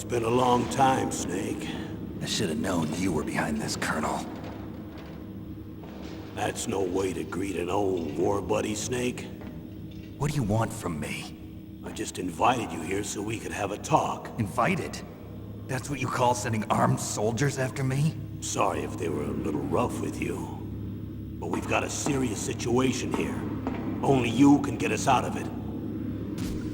been a long time, Snake. I should have known you were behind this, Colonel. That's no way to greet an old war buddy, Snake. What do you want from me? I just invited you here so we could have a talk. Invited? That's what you call sending armed soldiers after me? Sorry if they were a little rough with you. But we've got a serious situation here. Only you can get us out of it.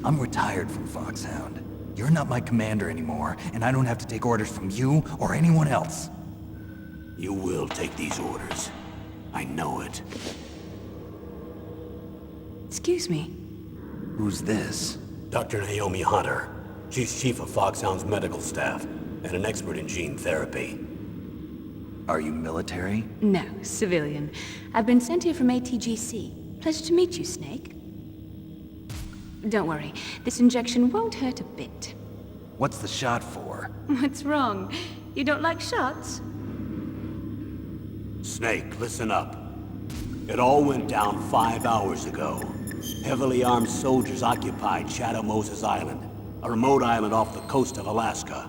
I'm retired from Foxhound. You're not my commander anymore, and I don't have to take orders from you or anyone else. You will take these orders. I know it. Excuse me. Who's this? Dr. Naomi Hunter. She's chief of Foxhound's medical staff, and an expert in gene therapy. Are you military? No, civilian. I've been sent here from ATGC. Pleasure to meet you, Snake. Don't worry, this injection won't hurt a bit. What's the shot for? What's wrong? You don't like shots? Snake, listen up. It all went down 5 hours ago. Heavily armed soldiers occupied Shadow Moses Island, a remote island off the coast of Alaska.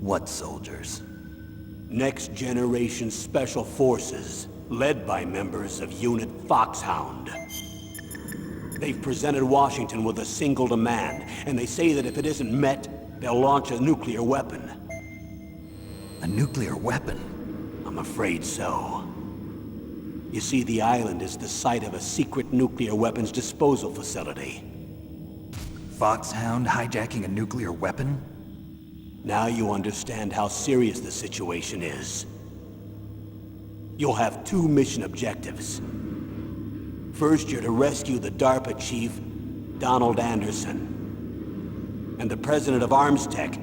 What soldiers? Next Generation Special Forces, led by members of Unit Foxhound. They've presented Washington with a single demand, and they say that if it isn't met, they'll launch a nuclear weapon. A nuclear weapon? I'm afraid so. You see, the island is the site of a secret nuclear weapons disposal facility. Foxhound hijacking a nuclear weapon? Now you understand how serious the situation is. You'll have 2 mission objectives. First, you're to rescue the DARPA chief, Donald Anderson, and the president of Armstech,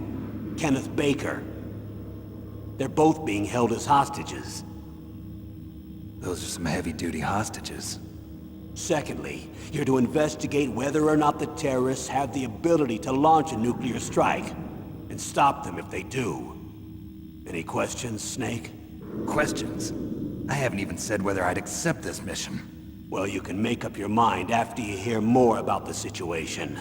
Kenneth Baker. They're both being held as hostages. Those are some heavy-duty hostages. Secondly, you're to investigate whether or not the terrorists have the ability to launch a nuclear strike, and stop them if they do. Any questions, Snake? Questions? I haven't even said whether I'd accept this mission. Well, you can make up your mind after you hear more about the situation.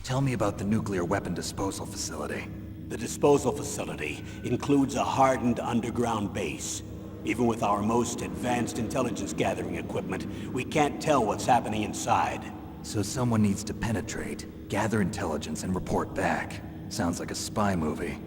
Tell me about the nuclear weapon disposal facility. The disposal facility includes a hardened underground base. Even with our most advanced intelligence gathering equipment, we can't tell what's happening inside. So someone needs to penetrate, gather intelligence, and report back. Sounds like a spy movie.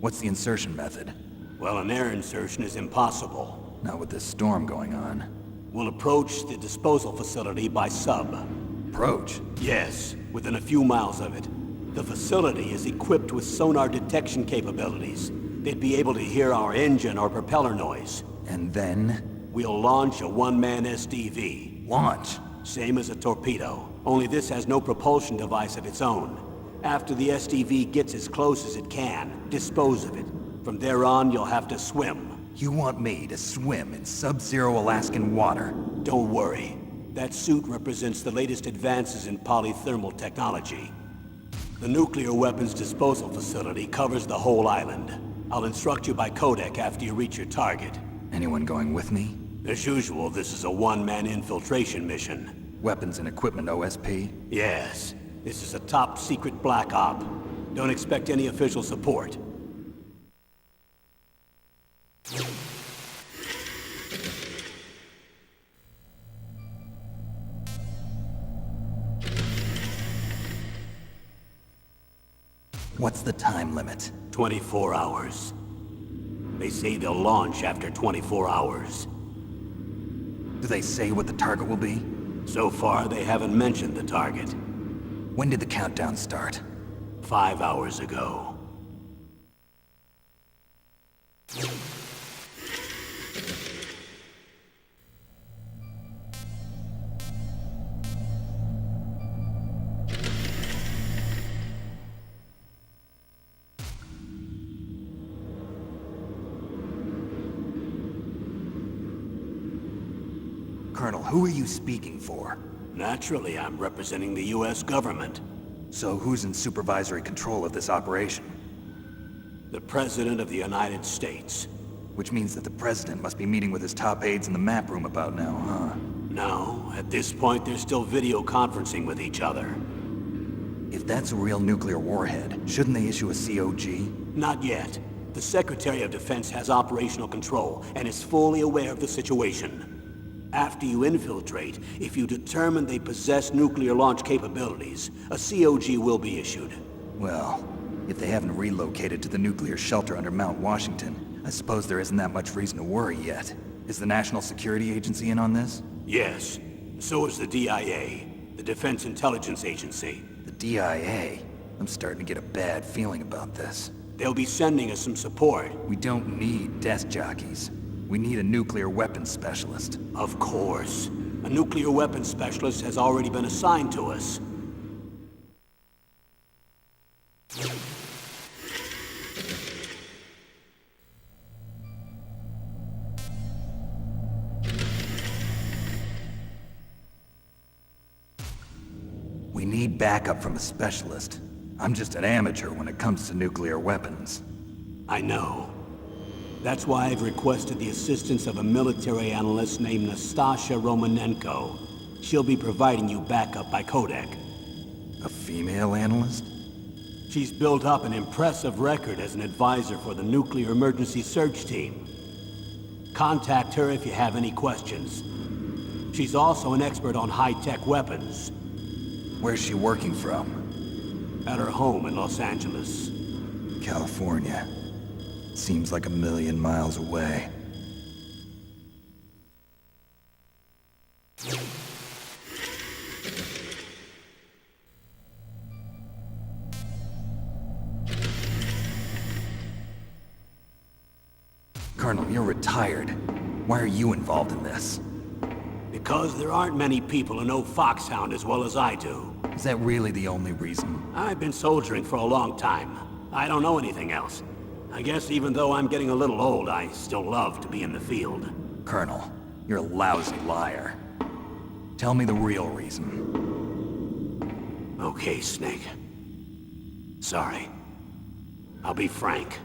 What's the insertion method? Well, an air insertion is impossible. Not with this storm going on. We'll approach the disposal facility by sub. Approach? Yes, within a few miles of it. The facility is equipped with sonar detection capabilities. They'd be able to hear our engine or propeller noise. And then? We'll launch a one-man SDV. Launch? Same as a torpedo, only this has no propulsion device of its own. After the SDV gets as close as it can, dispose of it. From there on, you'll have to swim. You want me to swim in sub-zero Alaskan water? Don't worry. That suit represents the latest advances in polythermal technology. The nuclear weapons disposal facility covers the whole island. I'll instruct you by codec after you reach your target. Anyone going with me? As usual, this is a one-man infiltration mission. Weapons and equipment OSP? Yes. This is a top-secret black op. Don't expect any official support. What's the time limit? 24 hours. They say they'll launch after 24 hours. Do they say what the target will be? So far, they haven't mentioned the target. When did the countdown start? 5 hours ago. Colonel, who are you speaking for? Naturally, I'm representing the U.S. government. So who's in supervisory control of this operation? The President of the United States. Which means that the President must be meeting with his top aides in the map room about now, huh? No, at this point they're still video conferencing with each other. If that's a real nuclear warhead, shouldn't they issue a COG? Not yet. The Secretary of Defense has operational control and is fully aware of the situation. After you infiltrate, if you determine they possess nuclear launch capabilities, a COG will be issued. Well, if they haven't relocated to the nuclear shelter under Mount Washington, I suppose there isn't that much reason to worry yet. Is the National Security Agency in on this? Yes. So is the DIA, the Defense Intelligence Agency. The DIA? I'm starting to get a bad feeling about this. They'll be sending us some support. We don't need desk jockeys. We need a nuclear weapons specialist. Of course. A nuclear weapons specialist has already been assigned to us. We need backup from a specialist. I'm just an amateur when it comes to nuclear weapons. I know. That's why I've requested the assistance of a military analyst named Nastasha Romanenko. She'll be providing you backup by Kodak. A female analyst? She's built up an impressive record as an advisor for the Nuclear Emergency Search Team. Contact her if you have any questions. She's also an expert on high-tech weapons. Where's she working from? At her home in Los Angeles. California. Seems like a million miles away. Colonel, you're retired. Why are you involved in this? Because there aren't many people who know Foxhound as well as I do. Is that really the only reason? I've been soldiering for a long time. I don't know anything else. I guess even though I'm getting a little old, I still love to be in the field. Colonel, you're a lousy liar. Tell me the real reason. Okay, Snake. Sorry. I'll be frank.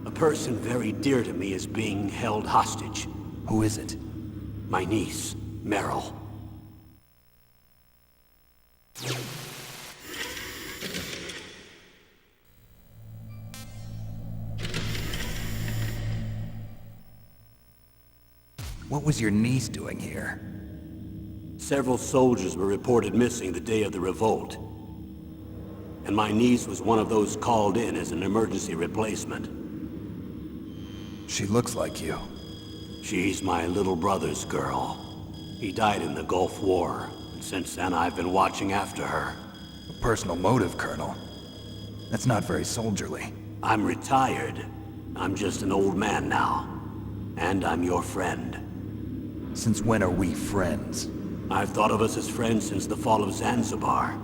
A person very dear to me is being held hostage. Who is it? My niece, Meryl. What was your niece doing here? Several soldiers were reported missing the day of the revolt. And my niece was one of those called in as an emergency replacement. She looks like you. She's my little brother's girl. He died in the Gulf War, and since then I've been watching after her. A personal motive, Colonel. That's not very soldierly. I'm retired. I'm just an old man now. And I'm your friend. Since when are we friends? I've thought of us as friends since the fall of Zanzibar.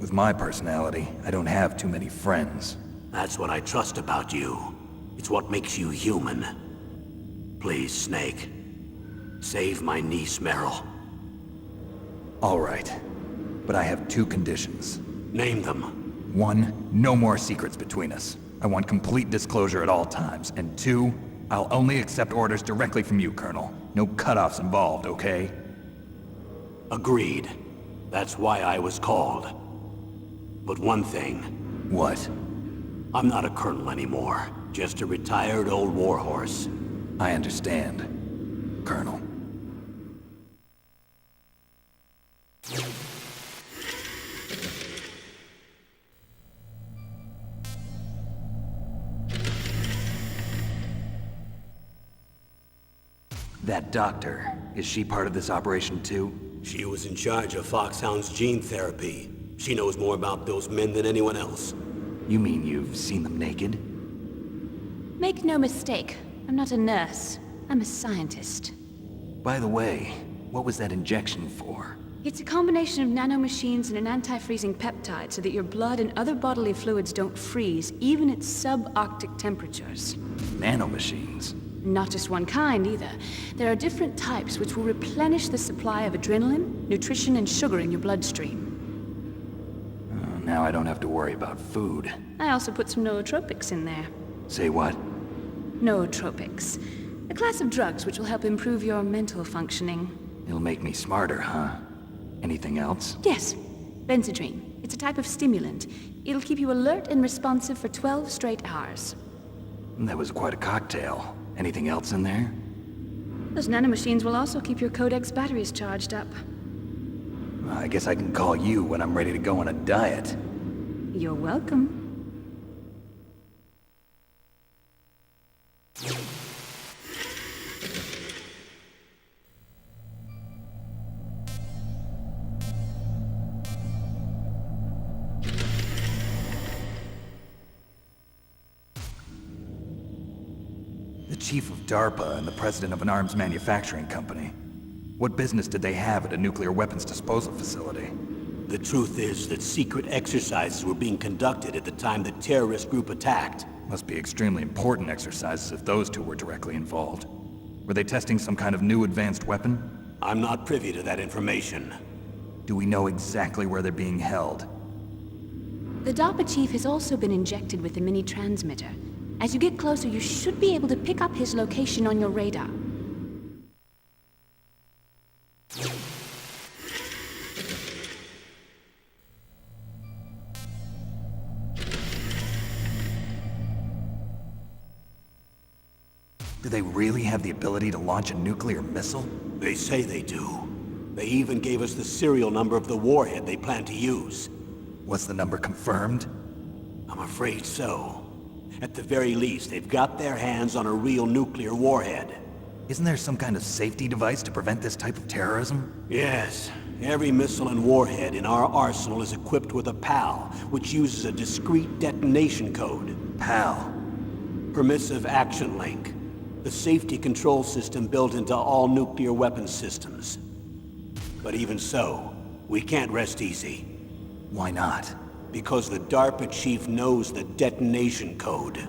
With my personality, I don't have too many friends. That's what I trust about you. It's what makes you human. Please, Snake. Save my niece, Meryl. All right. But I have two conditions. Name them. 1, no more secrets between us. I want complete disclosure at all times. And 2, I'll only accept orders directly from you, Colonel. No cutoffs involved, okay? Agreed. That's why I was called. But one thing. What? I'm not a colonel anymore. Just a retired old warhorse. I understand, Colonel. That doctor, is she part of this operation too? She was in charge of Foxhound's gene therapy. She knows more about those men than anyone else. You mean you've seen them naked? Make no mistake, I'm not a nurse. I'm a scientist. By the way, what was that injection for? It's a combination of nanomachines and an anti-freezing peptide so that your blood and other bodily fluids don't freeze, even at subarctic temperatures. Nanomachines? Not just one kind, either. There are different types which will replenish the supply of adrenaline, nutrition, and sugar in your bloodstream. Now I don't have to worry about food. I also put some nootropics in there. Say what? Nootropics. A class of drugs which will help improve your mental functioning. It'll make me smarter, huh? Anything else? Yes, Benzedrine. It's a type of stimulant. It'll keep you alert and responsive for 12 straight hours. That was quite a cocktail. Anything else in there? Those nanomachines will also keep your Codex batteries charged up. I guess I can call you when I'm ready to go on a diet. You're welcome. The chief of DARPA and the president of an arms manufacturing company. What business did they have at a nuclear weapons disposal facility? The truth is that secret exercises were being conducted at the time the terrorist group attacked. Must be extremely important exercises if those two were directly involved. Were they testing some kind of new advanced weapon? I'm not privy to that information. Do we know exactly where they're being held? The DARPA chief has also been injected with a mini-transmitter. As you get closer, you should be able to pick up his location on your radar. Do they really have the ability to launch a nuclear missile? They say they do. They even gave us the serial number of the warhead they plan to use. Was the number confirmed? I'm afraid so. At the very least, they've got their hands on a real nuclear warhead. Isn't there some kind of safety device to prevent this type of terrorism? Yes. Every missile and warhead in our arsenal is equipped with a PAL, which uses a discrete detonation code. PAL. Permissive Action Link. The safety control system built into all nuclear weapons systems. But even so, we can't rest easy. Why not? Because the DARPA chief knows the detonation code.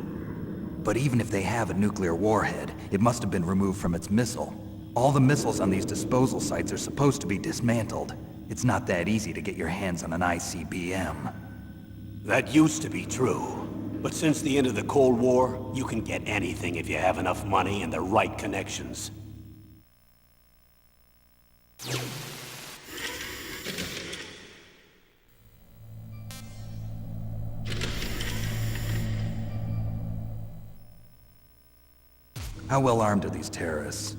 But even if they have a nuclear warhead, it must have been removed from its missile. All the missiles on these disposal sites are supposed to be dismantled. It's not that easy to get your hands on an ICBM. That used to be true. But since the end of the Cold War, you can get anything if you have enough money and the right connections. How well armed are these terrorists?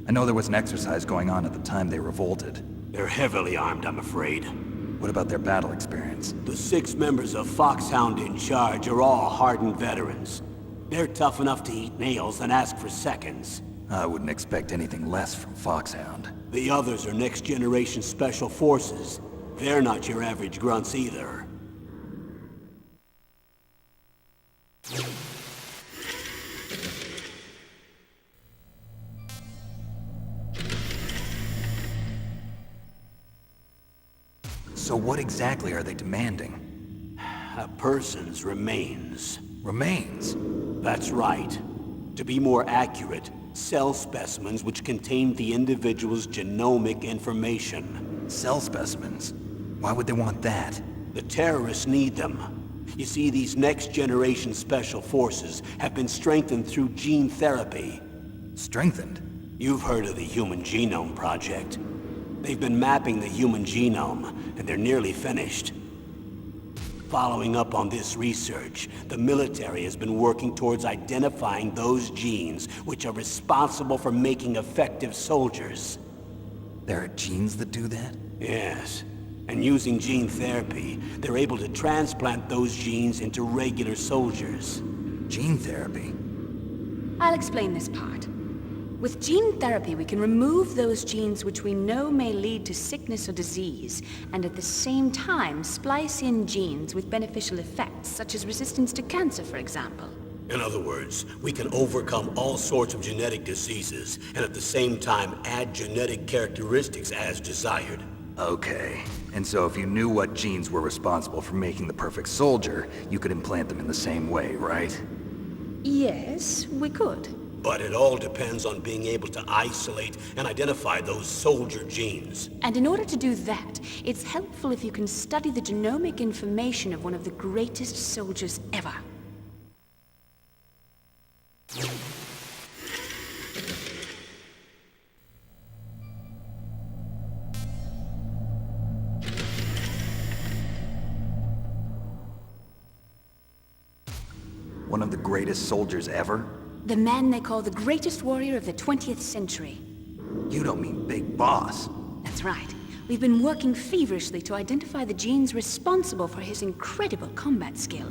I know there was an exercise going on at the time they revolted. They're heavily armed, I'm afraid. What about their battle experience? The 6 members of Foxhound in charge are all hardened veterans. They're tough enough to eat nails and ask for seconds. I wouldn't expect anything less from Foxhound. The others are next-generation special forces. They're not your average grunts either. So what exactly are they demanding? A person's remains. Remains? That's right. To be more accurate, cell specimens which contain the individual's genomic information. Cell specimens? Why would they want that? The terrorists need them. You see, these next-generation special forces have been strengthened through gene therapy. Strengthened? You've heard of the Human Genome Project. They've been mapping the human genome, and they're nearly finished. Following up on this research, the military has been working towards identifying those genes which are responsible for making effective soldiers. There are genes that do that? Yes. And using gene therapy, they're able to transplant those genes into regular soldiers. Gene therapy? I'll explain this part. With gene therapy, we can remove those genes which we know may lead to sickness or disease, and at the same time splice in genes with beneficial effects, such as resistance to cancer, for example. In other words, we can overcome all sorts of genetic diseases, and at the same time add genetic characteristics as desired. Okay. And so if you knew what genes were responsible for making the perfect soldier, you could implant them in the same way, right? Yes, we could. But it all depends on being able to isolate and identify those soldier genes. And in order to do that, it's helpful if you can study the genomic information of one of the greatest soldiers ever. One of the greatest soldiers ever? The man they call the greatest warrior of the 20th century. You don't mean Big Boss. That's right. We've been working feverishly to identify the genes responsible for his incredible combat skill.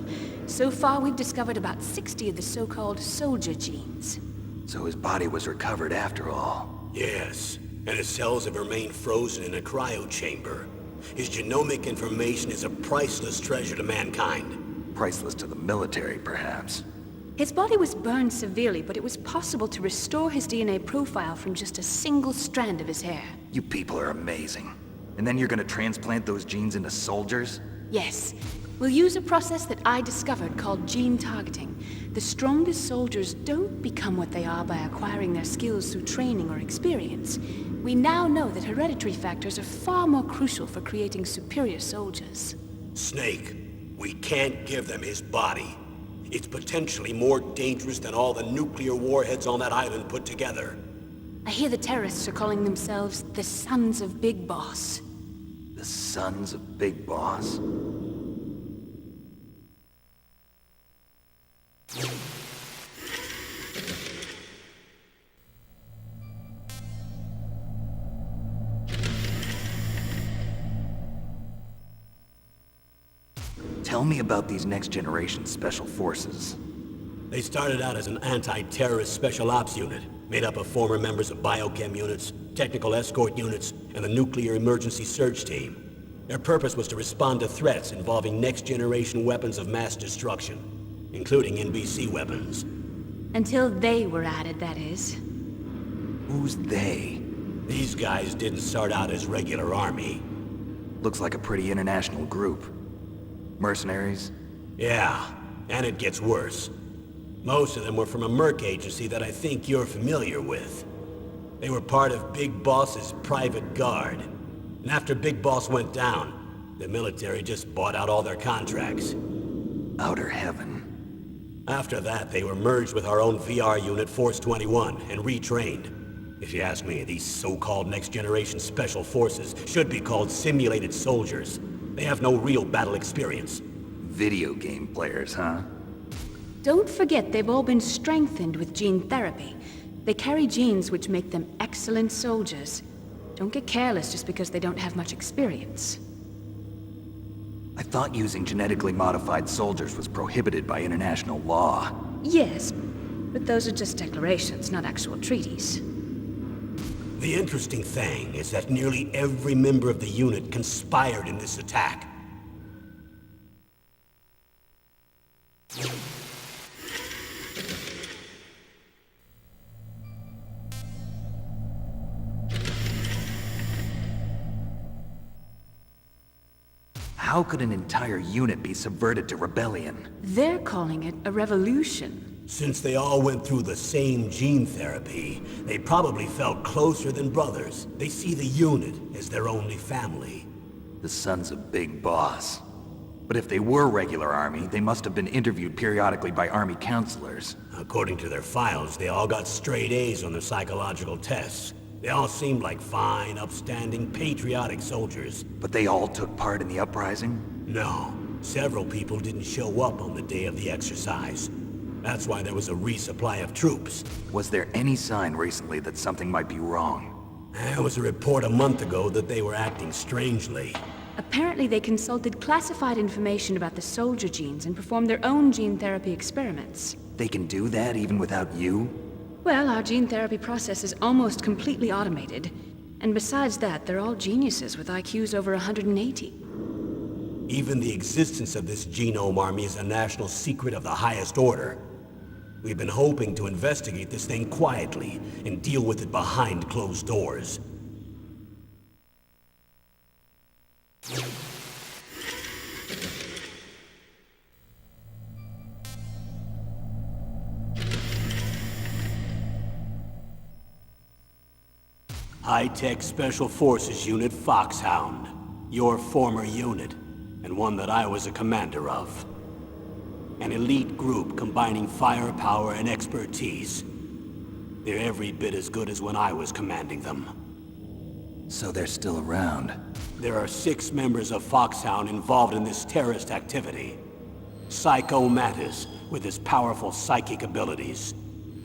So far, we've discovered about 60 of the so-called soldier genes. So his body was recovered after all. Yes, and his cells have remained frozen in a cryo chamber. His genomic information is a priceless treasure to mankind. Priceless to the military, perhaps. His body was burned severely, but it was possible to restore his DNA profile from just a single strand of his hair. You people are amazing. And then you're gonna transplant those genes into soldiers? Yes. We'll use a process that I discovered called gene targeting. The strongest soldiers don't become what they are by acquiring their skills through training or experience. We now know that hereditary factors are far more crucial for creating superior soldiers. Snake, we can't give them his body. It's potentially more dangerous than all the nuclear warheads on that island put together. I hear the terrorists are calling themselves the Sons of Big Boss. The Sons of Big Boss? Tell me about these next-generation special forces. They started out as an anti-terrorist special ops unit, made up of former members of biochem units, technical escort units, and the nuclear emergency search team. Their purpose was to respond to threats involving next-generation weapons of mass destruction, including NBC weapons. Until they were added, that is. Who's they? These guys didn't start out as regular army. Looks like a pretty international group. Mercenaries? Yeah, and it gets worse. Most of them were from a merc agency that I think you're familiar with. They were part of Big Boss's private guard. And after Big Boss went down, the military just bought out all their contracts. Outer heaven. After that, they were merged with our own VR unit, Force 21, and retrained. If you ask me, these so-called next-generation special forces should be called simulated soldiers. They have no real battle experience. Video game players, huh? Don't forget they've all been strengthened with gene therapy. They carry genes which make them excellent soldiers. Don't get careless just because they don't have much experience. I thought using genetically modified soldiers was prohibited by international law. Yes, but those are just declarations, not actual treaties. The interesting thing is that nearly every member of the unit conspired in this attack. How could an entire unit be subverted to rebellion? They're calling it a revolution. Since they all went through the same gene therapy, they probably felt closer than brothers. They see the unit as their only family. The Sons of Big Boss. But if they were regular army, they must have been interviewed periodically by army counselors. According to their files, they all got straight A's on their psychological tests. They all seemed like fine, upstanding, patriotic soldiers. But they all took part in the uprising? No, several people didn't show up on the day of the exercise. That's why there was a resupply of troops. Was there any sign recently that something might be wrong? There was a report a month ago that they were acting strangely. Apparently they consulted classified information about the soldier genes and performed their own gene therapy experiments. They can do that even without you? Well, our gene therapy process is almost completely automated. And besides that, they're all geniuses with IQs over 180. Even the existence of this genome army is a national secret of the highest order. We've been hoping to investigate this thing quietly and deal with it behind closed doors. High-tech Special Forces Unit Foxhound. Your former unit, and one that I was a commander of. An elite group combining firepower and expertise. They're every bit as good as when I was commanding them. So they're still around. There are 6 members of Foxhound involved in this terrorist activity. Psycho Mantis, with his powerful psychic abilities.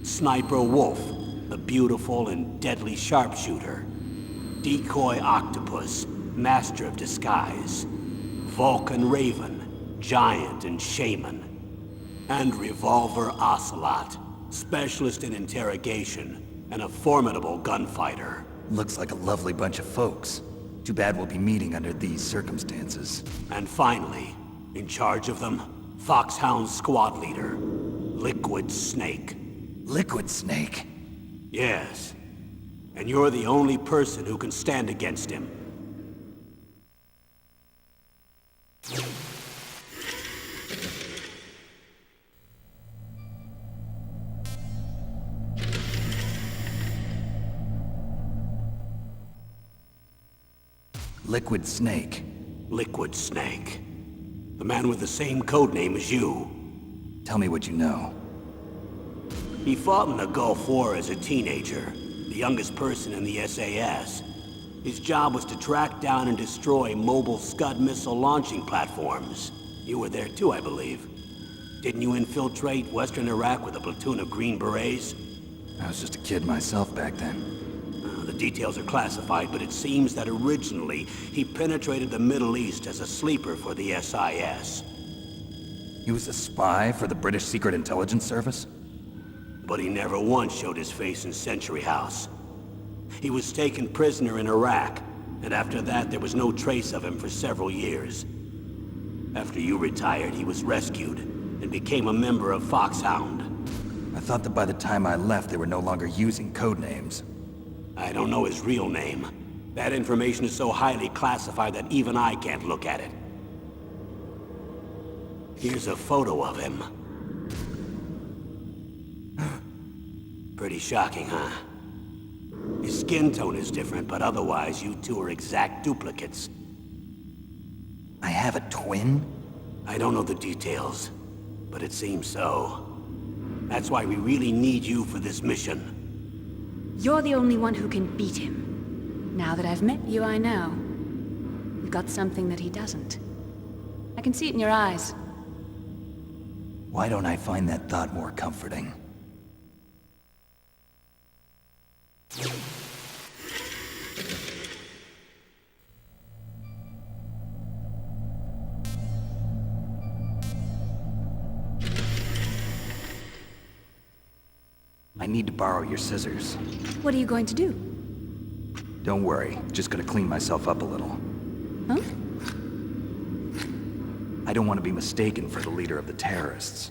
Sniper Wolf, the beautiful and deadly sharpshooter. Decoy Octopus, master of disguise. Vulcan Raven, giant and shaman. And Revolver Ocelot, specialist in interrogation and a formidable gunfighter. Looks like a lovely bunch of folks. Too bad we'll be meeting under these circumstances. And finally, in charge of them, Foxhound's squad leader, Liquid Snake. Liquid Snake? Yes. And you're the only person who can stand against him. Liquid Snake. Liquid Snake. The man with the same code name as you. Tell me what you know. He fought in the Gulf War as a teenager, the youngest person in the SAS. His job was to track down and destroy mobile Scud missile launching platforms. You were there too, I believe. Didn't you infiltrate Western Iraq with a platoon of Green Berets? I was just a kid myself back then. The details are classified, but it seems that originally he penetrated the Middle East as a sleeper for the SIS. He was a spy for the British Secret Intelligence Service? But he never once showed his face in Century House. He was taken prisoner in Iraq, and after that there was no trace of him for several years. After you retired, he was rescued and became a member of Foxhound. I thought that by the time I left, they were no longer using code names. I don't know his real name. That information is so highly classified that even I can't look at it. Here's a photo of him. Pretty shocking, huh? His skin tone is different, but otherwise you two are exact duplicates. I have a twin? I don't know the details, but it seems so. That's why we really need you for this mission. You're the only one who can beat him. Now that I've met you, I know. You've got something that he doesn't. I can see it in your eyes. Why don't I find that thought more comforting? I need to borrow your scissors. What are you going to do? Don't worry, just gonna clean myself up a little. Huh? I don't want to be mistaken for the leader of the terrorists.